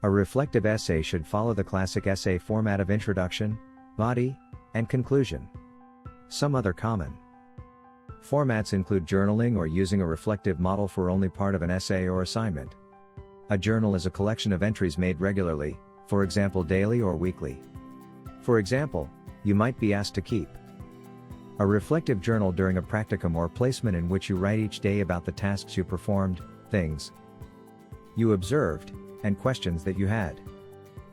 A reflective essay should follow the classic essay format of introduction, body, and conclusion. Some other common formats include journaling or using a reflective model for only part of an essay or assignment. A journal is a collection of entries made regularly, for example daily or weekly. For example, you might be asked to keep a reflective journal during a practicum or placement in which you write each day about the tasks you performed, things you observed, and questions that you had.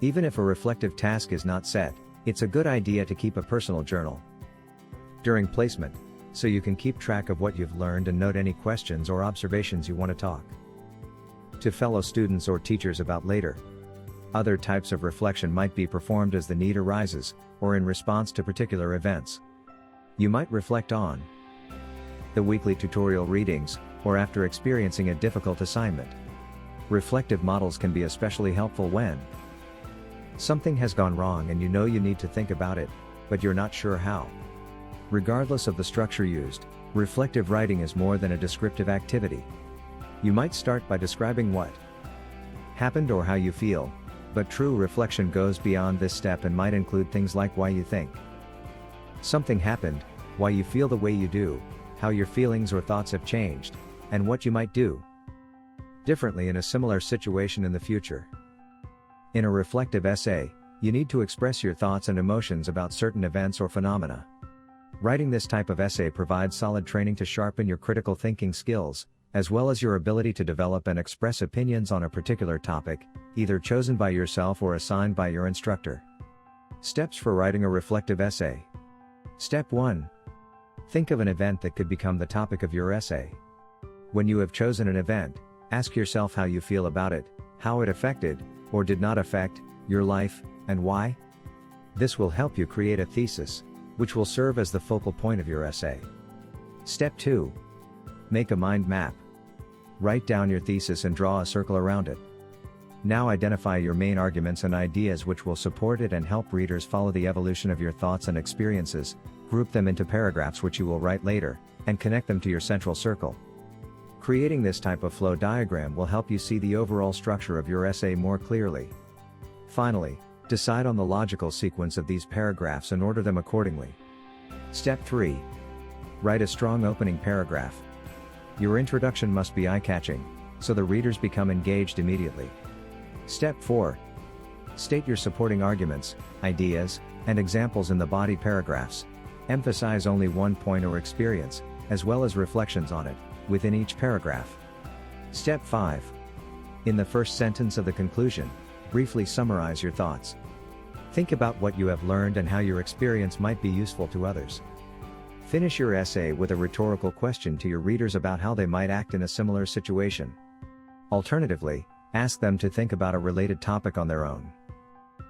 Even if a reflective task is not set, it's a good idea to keep a personal journal during placement, so you can keep track of what you've learned and note any questions or observations you want to talk to fellow students or teachers about later. Other types of reflection might be performed as the need arises, or in response to particular events. You might reflect on the weekly tutorial readings, or after experiencing a difficult assignment. Reflective models can be especially helpful when something has gone wrong and you know you need to think about it, but you're not sure how. Regardless of the structure used, reflective writing is more than a descriptive activity. You might start by describing what happened or how you feel, but true reflection goes beyond this step and might include things like why you think something happened, why you feel the way you do, how your feelings or thoughts have changed, and what you might do differently in a similar situation in the future. In a reflective essay, you need to express your thoughts and emotions about certain events or phenomena. Writing this type of essay provides solid training to sharpen your critical thinking skills, as well as your ability to develop and express opinions on a particular topic, either chosen by yourself or assigned by your instructor. Steps for writing a reflective essay. Step 1. Think of an event that could become the topic of your essay. When you have chosen an event, ask yourself how you feel about it, how it affected, or did not affect, your life, and why. This will help you create a thesis, which will serve as the focal point of your essay. Step 2. Make a mind map. Write down your thesis and draw a circle around it. Now identify your main arguments and ideas which will support it and help readers follow the evolution of your thoughts and experiences, group them into paragraphs which you will write later, and connect them to your central circle. Creating this type of flow diagram will help you see the overall structure of your essay more clearly. Finally, decide on the logical sequence of these paragraphs and order them accordingly. Step 3. Write a strong opening paragraph. Your introduction must be eye-catching, so the readers become engaged immediately. Step 4. State your supporting arguments, ideas, and examples in the body paragraphs. Emphasize only one point or experience, as well as reflections on it, within each paragraph. Step 5. In the first sentence of the conclusion, briefly summarize your thoughts. Think about what you have learned and how your experience might be useful to others. Finish your essay with a rhetorical question to your readers about how they might act in a similar situation. Alternatively, ask them to think about a related topic on their own.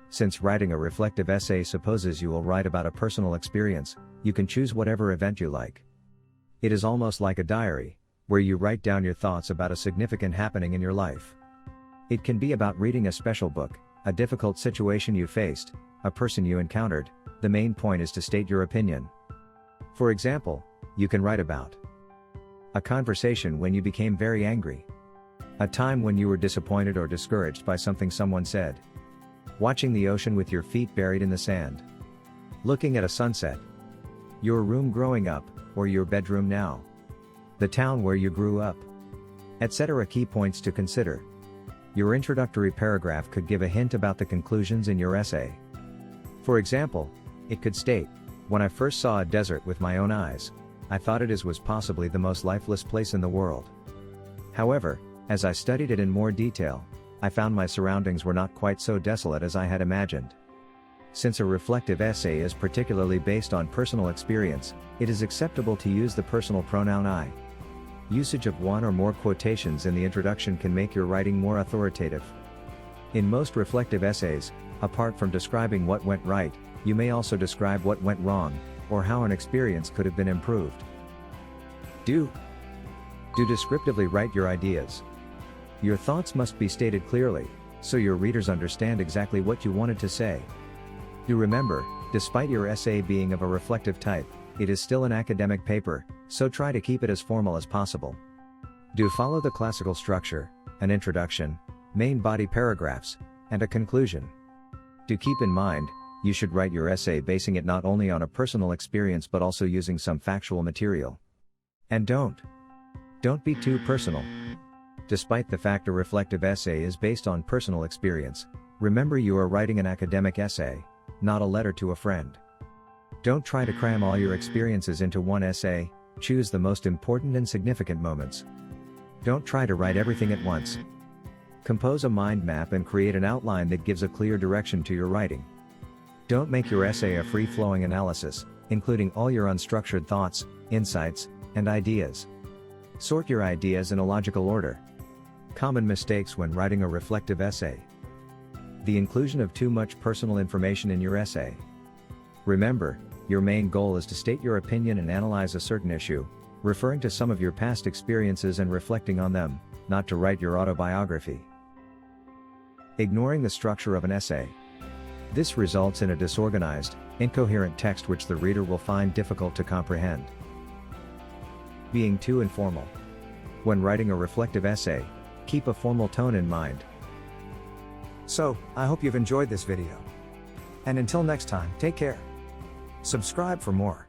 Since writing a reflective essay supposes you will write about a personal experience, you can choose whatever event you like. It is almost like a diary, where you write down your thoughts about a significant happening in your life. It can be about reading a special book, a difficult situation you faced, a person you encountered. The main point is to state your opinion. For example, you can write about a conversation when you became very angry, a time when you were disappointed or discouraged by something someone said, watching the ocean with your feet buried in the sand, looking at a sunset, your room growing up, or your bedroom now, the town where you grew up, etc. Key points to consider. Your introductory paragraph could give a hint about the conclusions in your essay. For example, it could state, "When I first saw a desert with my own eyes, I thought it was possibly the most lifeless place in the world. However, as I studied it in more detail, I found my surroundings were not quite so desolate as I had imagined." Since a reflective essay is particularly based on personal experience, it is acceptable to use the personal pronoun I. Usage of one or more quotations in the introduction can make your writing more authoritative. In most reflective essays, apart from describing what went right, you may also describe what went wrong, or how an experience could have been improved. Do descriptively write your ideas. Your thoughts must be stated clearly, so your readers understand exactly what you wanted to say. Do remember, despite your essay being of a reflective type, it is still an academic paper, so try to keep it as formal as possible. Do follow the classical structure: an introduction, main body paragraphs, and a conclusion. To keep in mind, you should write your essay basing it not only on a personal experience but also using some factual material. And don't be too personal. Despite the fact a reflective essay is based on personal experience, remember you are writing an academic essay, not a letter to a friend. Don't try to cram all your experiences into one essay, choose the most important and significant moments. Don't try to write everything at once. Compose a mind map and create an outline that gives a clear direction to your writing. Don't make your essay a free-flowing analysis, including all your unstructured thoughts, insights, and ideas. Sort your ideas in a logical order. Common mistakes when writing a reflective essay. The inclusion of too much personal information in your essay. Remember, your main goal is to state your opinion and analyze a certain issue, referring to some of your past experiences and reflecting on them, not to write your autobiography. Ignoring the structure of an essay. This results in a disorganized, incoherent text which the reader will find difficult to comprehend. Being too informal. When writing a reflective essay, keep a formal tone in mind. So, I hope you've enjoyed this video. And until next time, take care. Subscribe for more.